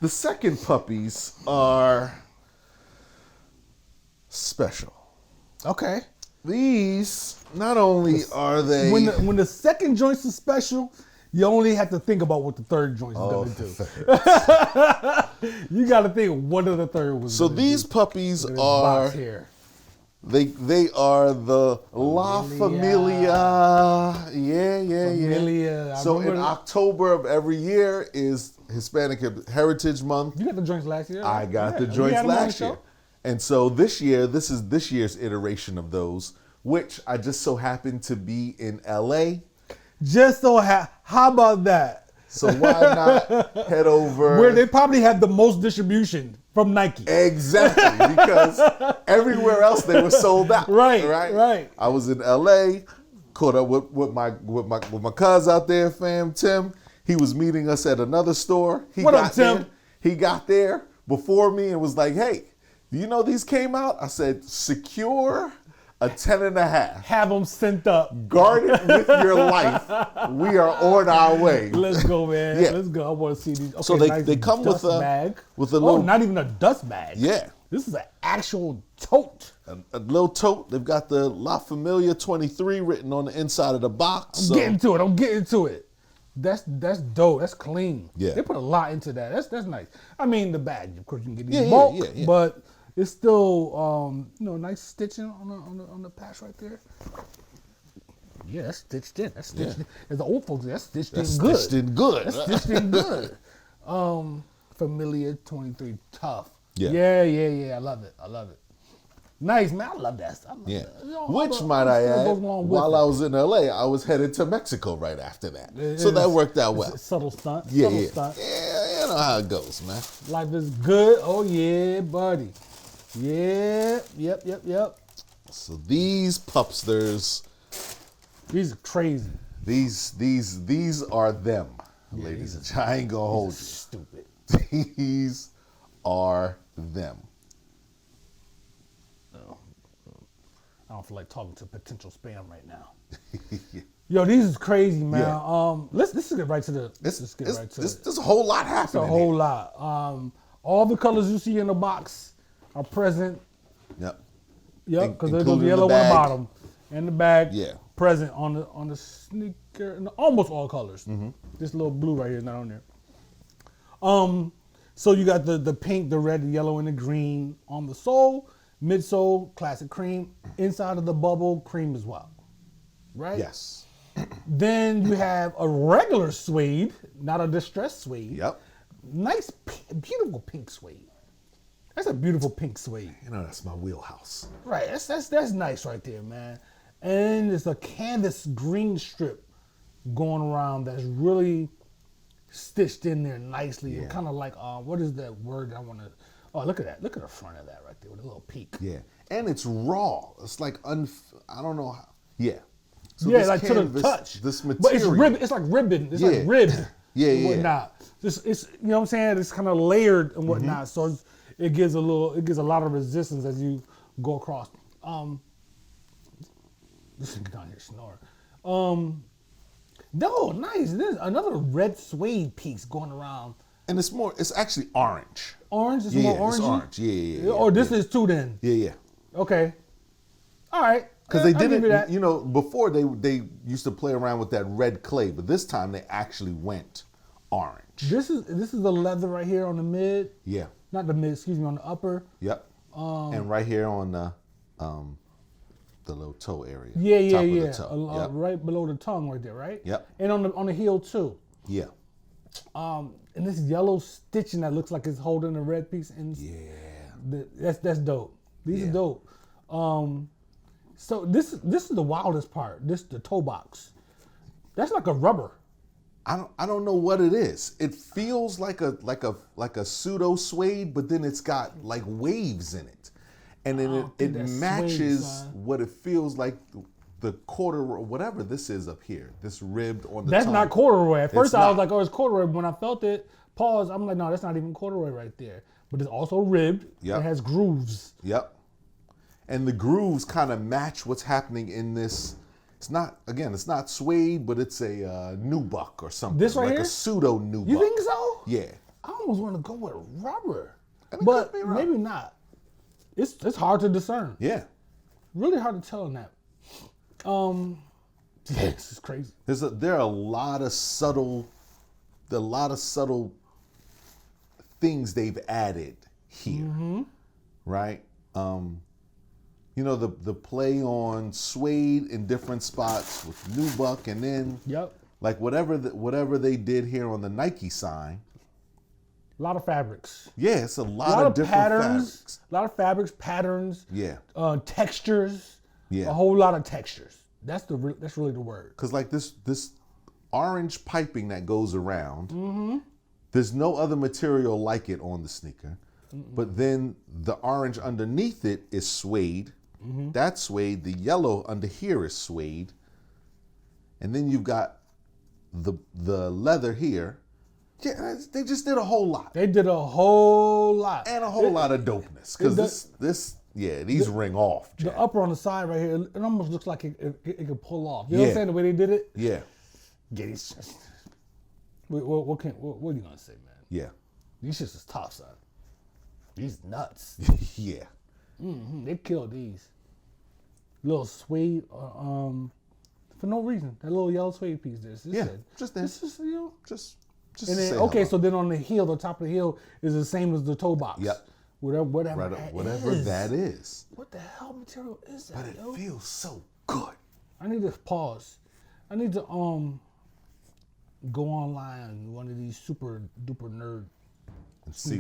The second puppies are special. Okay. These, not only are they... When the second joint's is special, you only have to think about what the third joint's going to do. You got to think what the third was. So these puppies are... Here. They are the La Familia. Yeah. So in October of every year is Hispanic Heritage Month. You got the joints last year? I got the joints last year. And so this year, this is this year's iteration of those, which I just so happened to be in LA. How about that? So why not head over? Where they probably have the most distribution from Nike. Exactly, because everywhere else they were sold out. Right. I was in LA, caught up with my cuz out there, fam, Tim. He was meeting us at another store. What up, Tim? He got there before me and was like, hey, do you know these came out? I said, secure a 10.5. Have them sent up. Guard it with your life. We are on our way. Let's go, man. Yeah. Let's go. I want to see these. Okay, so they come with a bag. With a little, not even a dust bag. Yeah. This is an actual tote. A little tote. They've got the La Familia 23 written on the inside of the box. I'm getting to it. That's dope. That's clean. Yeah. They put a lot into that. That's nice. I mean, the bag, of course, you can get these bulk, but it's still nice stitching on the patch right there. Yeah, that's stitched in. That's stitched in. As the old folks, that's stitched in good. Stitched in good. That's stitched in good. Familia 23, tough. Yeah. Yeah. I love it. Nice, man. I love that stuff. Which, might I add, while I was in LA, I was headed to Mexico right after that. So that worked out well. Subtle stunt. Yeah. Stunt. Yeah, you know how it goes, man. Life is good. Oh, yeah, buddy. Yeah. Yep. So these pupsters. These are crazy. These are them, ladies and gentlemen. I ain't gonna hold you. Stupid. These are them. I don't feel like talking to potential spam right now. Yo, these is crazy, man. Yeah. Let's get right to the. There's a whole lot happening. It's a whole lot. All the colors you see in the box are present. Yep, because there's the yellow on the bottom and the bag. Yeah. Present on the sneaker. Almost all colors. Mm-hmm. This little blue right here is not on there. So you got the pink, the red, the yellow, and the green on the sole. Midsole, classic cream. Inside of the bubble, cream as well. Right? Yes. Then you have a regular suede, not a distressed suede. Yep. Nice, beautiful pink suede. That's a beautiful pink suede. You know, that's my wheelhouse. Right. That's nice right there, man. And there's a canvas green strip going around that's really stitched in there nicely. Yeah. Kind of like, what is that word I want to... Oh, look at that. Look at the front of that right there with a little peak. Yeah. And it's raw. It's like, I don't know how. Yeah. So like canvas, to the touch. This material. But it's like ribbon. It's like ribbed. And whatnot. It's you know what I'm saying? It's kind of layered and whatnot. Mm-hmm. So it gives a lot of resistance as you go across. This thing down here snoring. No, nice. There's another red suede piece going around. And it's actually orange. Orange? It's more orangey? It's orange. Yeah. Oh, this is too then? Yeah. Okay. All right. Because they didn't, before they used to play around with that red clay, but this time they actually went orange. This is the leather right here on the mid? Yeah. Not the mid, excuse me, on the upper. Yep. And right here on the little toe area. Yeah. Of the toe. Yep. Right below the tongue right there, right? Yep. And on the heel too. Yeah. And this yellow stitching that looks like it's holding a red piece. And that's dope. These are dope. So this is the wildest part. The toe box. That's like a rubber. I don't know what it is. It feels like a pseudo suede, but then it's got like waves in it, and then it matches suede, what it feels like. The corduroy, whatever this is up here, this ribbed on the That's tongue. Not corduroy. At first I was like, oh, it's corduroy. When I felt it, pause, I'm like, no, that's not even corduroy right there. But it's also ribbed. Yep. It has grooves. Yep. And the grooves kind of match what's happening in this. It's not suede, but it's a nubuck or something. This right like here? a pseudo nubuck. You think so? Yeah. I almost want to go with rubber, And it but could be rubber. maybe not. It's hard to discern. Yeah. Really hard to tell in that. Yeah, this is crazy. There are a lot of subtle things they've added here, right? You know, the play on suede in different spots with nubuck, and then like whatever they did here on the Nike sign. A lot of fabrics. Yeah, it's a lot of different fabrics. A lot of fabrics, patterns. Yeah. Textures. Yeah. A whole lot of textures. That's really the word. Because like this orange piping that goes around, there's no other material like it on the sneaker. But then the orange underneath it is suede. That's suede. The yellow under here is suede. And then you've got the leather here. Yeah, they just did a whole lot. They did a whole lot. And a whole lot of dopeness. Because these ring off, Jack. The upper on the side right here, it almost looks like it could pull off. You know what I'm saying, the way they did it? Yeah. Yeah, these shits. What are you going to say, man? Yeah. These shits is tough, son. These nuts. Yeah. They killed these. Little suede, for no reason. That little yellow suede piece there. Just there. It's just, you know. Just And then, so then on the heel, the top of the heel is the same as the toe box. Yep. Whatever that is. What the hell material is that? But it feels so good. I need to pause. I need to go online, one of these super duper nerd And see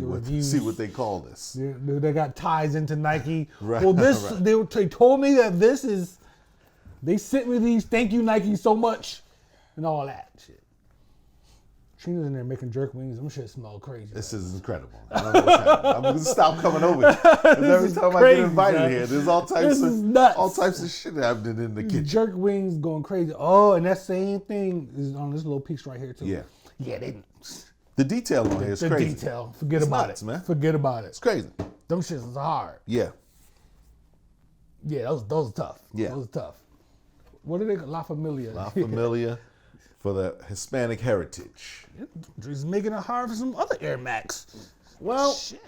what they call this. They got ties into Nike. Right, Well, this right. they told me that this is. They sent me these. Thank you, Nike, so much, and all that shit. Trina's in there making jerk wings. Them shit smell crazy. This is incredible. I don't know what's happening. I'm gonna stop coming over here. 'Cause every time I get invited here, there's all types of shit happening in the kitchen. Jerk wings going crazy. Oh, and that same thing is on this little piece right here too. Yeah. Yeah, The detail on here is crazy. The detail. Forget It's about nuts, it, man. Forget about it. It's crazy. Them shits is hard. Yeah. Yeah, those are tough. Yeah. Those are tough. What are they? La Familia. La Familia for the Hispanic heritage. He's making it hard for some other Air Max. Well, Shit.